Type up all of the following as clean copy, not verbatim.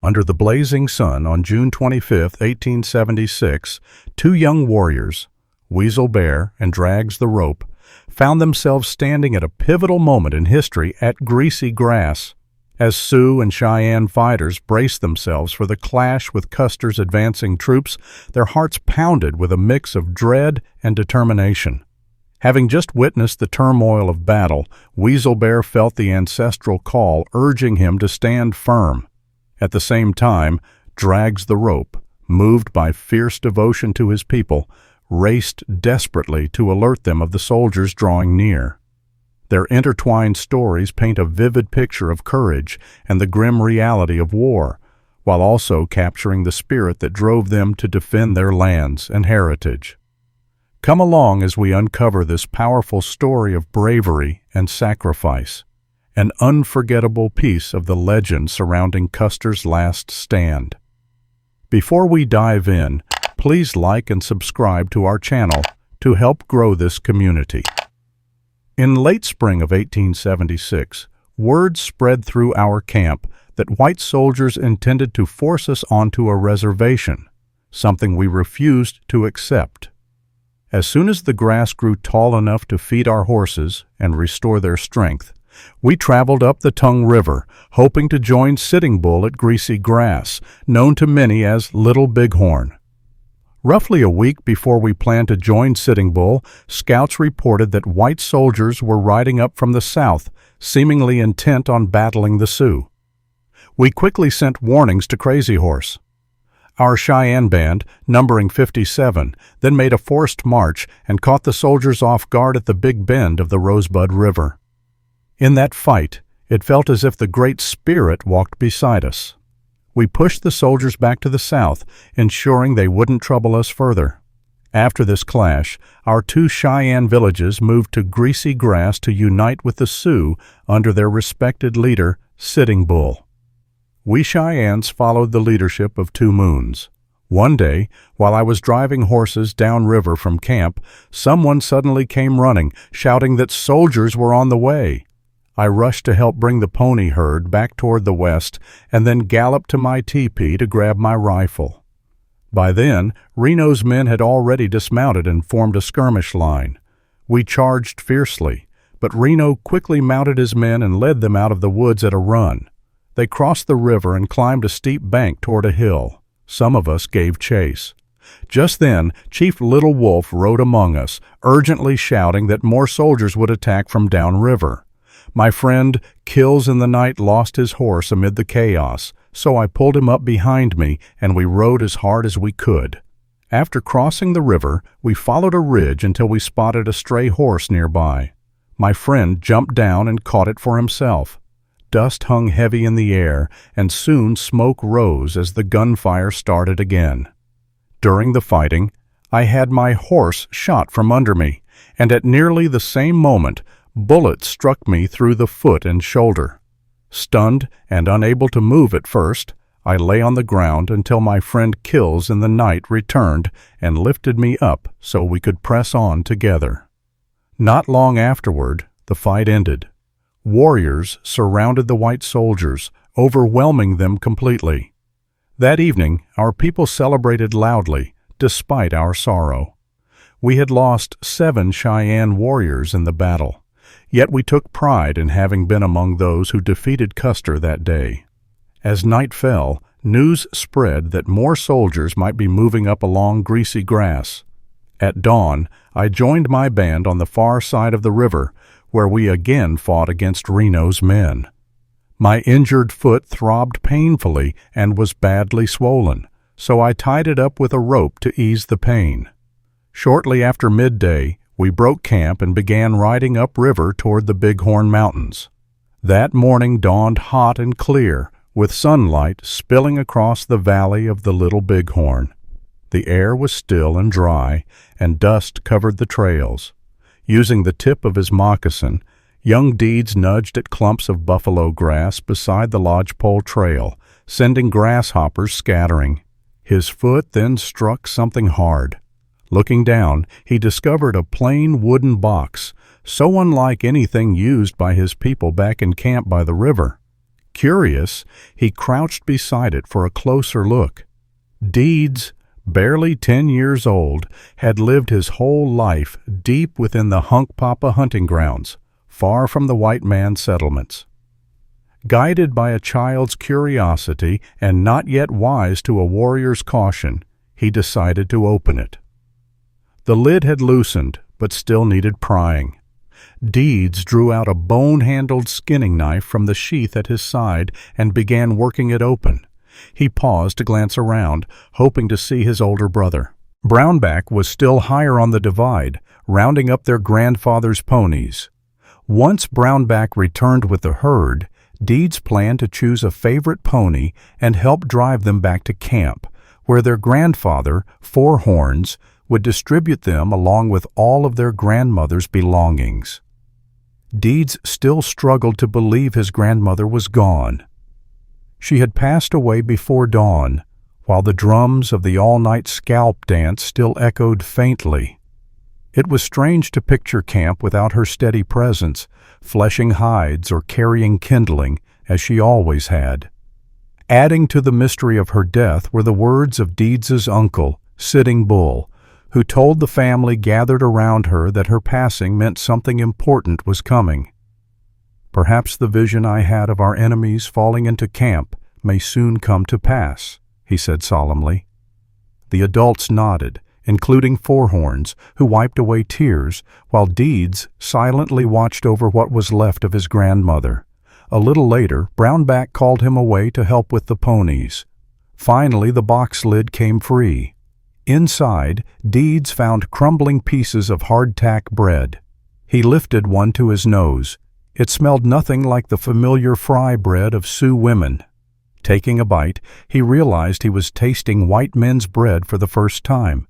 Under the blazing sun on June 25, 1876, two young warriors, Weasel Bear and Drags the Rope, found themselves standing at a pivotal moment in history at Greasy Grass. As Sioux and Cheyenne fighters braced themselves for the clash with Custer's advancing troops, their hearts pounded with a mix of dread and determination. Having just witnessed the turmoil of battle, Weasel Bear felt the ancestral call urging him to stand firm. At the same time, Drags the Rope, moved by fierce devotion to his people, raced desperately to alert them of the soldiers drawing near. Their intertwined stories paint a vivid picture of courage and the grim reality of war, while also capturing the spirit that drove them to defend their lands and heritage. Come along as we uncover this powerful story of bravery and sacrifice, an unforgettable piece of the legend surrounding Custer's last stand. Before we dive in, please like and subscribe to our channel to help grow this community. In late spring of 1876, word spread through our camp that white soldiers intended to force us onto a reservation, something we refused to accept. As soon as the grass grew tall enough to feed our horses and restore their strength, we traveled up the Tongue River, hoping to join Sitting Bull at Greasy Grass, known to many as Little Bighorn. Roughly a week before we planned to join Sitting Bull, scouts reported that white soldiers were riding up from the south, seemingly intent on battling the Sioux. We quickly sent warnings to Crazy Horse. Our Cheyenne band, numbering 57, then made a forced march and caught the soldiers off guard at the Big Bend of the Rosebud River. In that fight, it felt as if the Great Spirit walked beside us. We pushed the soldiers back to the south, ensuring they wouldn't trouble us further. After this clash, our two Cheyenne villages moved to Greasy Grass to unite with the Sioux under their respected leader, Sitting Bull. We Cheyennes followed the leadership of Two Moons. One day, while I was driving horses downriver from camp, someone suddenly came running, shouting that soldiers were on the way. I rushed to help bring the pony herd back toward the west and then galloped to my teepee to grab my rifle. By then, Reno's men had already dismounted and formed a skirmish line. We charged fiercely, but Reno quickly mounted his men and led them out of the woods at a run. They crossed the river and climbed a steep bank toward a hill. Some of us gave chase. Just then, Chief Little Wolf rode among us, urgently shouting that more soldiers would attack from downriver. My friend Kills in the Night lost his horse amid the chaos, so I pulled him up behind me and we rode as hard as we could. After crossing the river, we followed a ridge until we spotted a stray horse nearby. My friend jumped down and caught it for himself. Dust hung heavy in the air, and soon smoke rose as the gunfire started again. During the fighting, I had my horse shot from under me, and at nearly the same moment, bullets struck me through the foot and shoulder. Stunned and unable to move at first, I lay on the ground until my friend Kills in the Night returned and lifted me up so we could press on together. Not long afterward, the fight ended. Warriors surrounded the white soldiers, overwhelming them completely. That evening, our people celebrated loudly, despite our sorrow. We had lost 7 Cheyenne warriors in the battle, yet we took pride in having been among those who defeated Custer that day. As night fell, news spread that more soldiers might be moving up along Greasy Grass. At dawn, I joined my band on the far side of the river, where we again fought against Reno's men. My injured foot throbbed painfully and was badly swollen, so I tied it up with a rope to ease the pain. Shortly after midday, we broke camp and began riding upriver toward the Bighorn Mountains. That morning dawned hot and clear, with sunlight spilling across the valley of the Little Bighorn. The air was still and dry, and dust covered the trails. Using the tip of his moccasin, young Deeds nudged at clumps of buffalo grass beside the lodgepole trail, sending grasshoppers scattering. His foot then struck something hard. Looking down, he discovered a plain wooden box, so unlike anything used by his people back in camp by the river. Curious, he crouched beside it for a closer look. Deeds, barely 10 years old, had lived his whole life deep within the Hunkpapa hunting grounds, far from the white man's settlements. Guided by a child's curiosity and not yet wise to a warrior's caution, he decided to open it. The lid had loosened, but still needed prying. Deeds drew out a bone-handled skinning knife from the sheath at his side and began working it open. He paused to glance around, hoping to see his older brother. Brownback was still higher on the divide, rounding up their grandfather's ponies. Once Brownback returned with the herd, Deeds planned to choose a favorite pony and help drive them back to camp, where their grandfather, Four Horns, would distribute them along with all of their grandmother's belongings. Deeds still struggled to believe his grandmother was gone. She had passed away before dawn, while the drums of the all-night scalp dance still echoed faintly. It was strange to picture camp without her steady presence, fleshing hides or carrying kindling, as she always had. Adding to the mystery of her death were the words of Deeds's uncle, Sitting Bull, who told the family gathered around her that her passing meant something important was coming. "Perhaps the vision I had of our enemies falling into camp may soon come to pass," he said solemnly. The adults nodded, including Four Horns, who wiped away tears, while Deeds silently watched over what was left of his grandmother. A little later, Brownback called him away to help with the ponies. Finally, the box lid came free. Inside, Deeds found crumbling pieces of hardtack bread. He lifted one to his nose. It smelled nothing like the familiar fry bread of Sioux women. Taking a bite, he realized he was tasting white men's bread for the first time.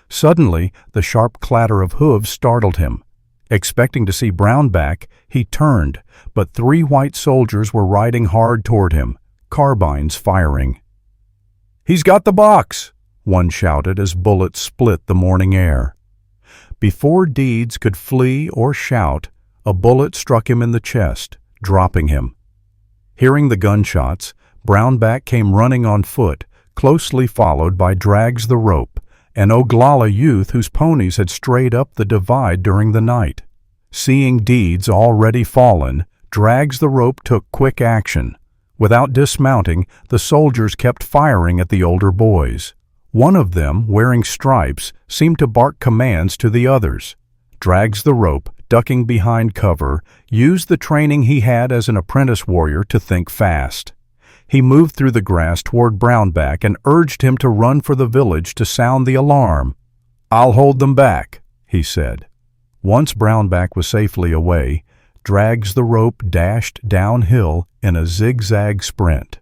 Suddenly, the sharp clatter of hooves startled him. Expecting to see Brownback, he turned, but 3 white soldiers were riding hard toward him, carbines firing. "He's got the box!" one shouted as bullets split the morning air. Before Deeds could flee or shout, a bullet struck him in the chest, dropping him. Hearing the gunshots, Brownback came running on foot, closely followed by Drags the Rope, an Oglala youth whose ponies had strayed up the divide during the night. Seeing Deeds already fallen, Drags the Rope took quick action. Without dismounting, the soldiers kept firing at the older boys. One of them, wearing stripes, seemed to bark commands to the others. Drags the Rope, ducking behind cover, used the training he had as an apprentice warrior to think fast. He moved through the grass toward Brownback and urged him to run for the village to sound the alarm. "I'll hold them back," he said. Once Brownback was safely away, Drags the Rope dashed downhill in a zigzag sprint.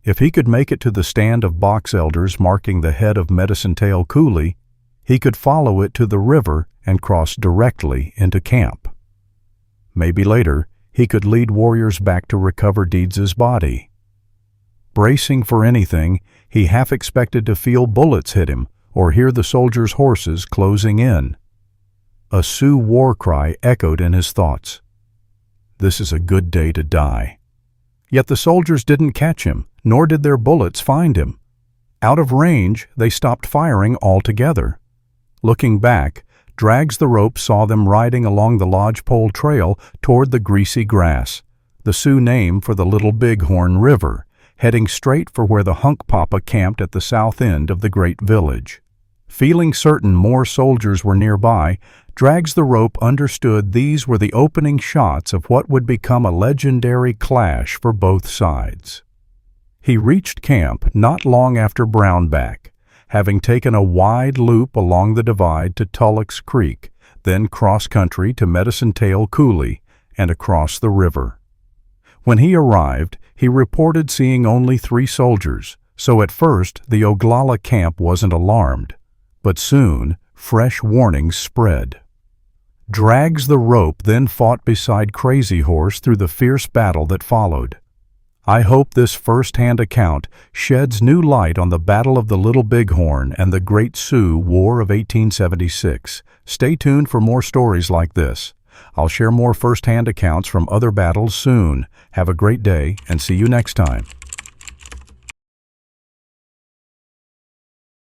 If he could make it to the stand of box elders marking the head of Medicine Tail Coulee, he could follow it to the river and cross directly into camp. Maybe later, he could lead warriors back to recover Deeds's body. Bracing for anything, he half expected to feel bullets hit him or hear the soldiers' horses closing in. A Sioux war cry echoed in his thoughts. This is a good day to die. Yet the soldiers didn't catch him, nor did their bullets find him. Out of range, they stopped firing altogether. Looking back, Drags the Rope saw them riding along the lodgepole trail toward the Greasy Grass, the Sioux name for the Little Bighorn River, heading straight for where the Hunkpapa camped at the south end of the great village. Feeling certain more soldiers were nearby, Drags the Rope understood these were the opening shots of what would become a legendary clash for both sides. He reached camp not long after Brownback, having taken a wide loop along the divide to Tulloch's Creek, then cross-country to Medicine Tail Coulee, and across the river. When he arrived, he reported seeing only 3 soldiers, so at first the Oglala camp wasn't alarmed. But soon, fresh warnings spread. Drags the Rope then fought beside Crazy Horse through the fierce battle that followed. I hope this first-hand account sheds new light on the Battle of the Little Bighorn and the Great Sioux War of 1876. Stay tuned for more stories like this. I'll share more first-hand accounts from other battles soon. Have a great day, and see you next time.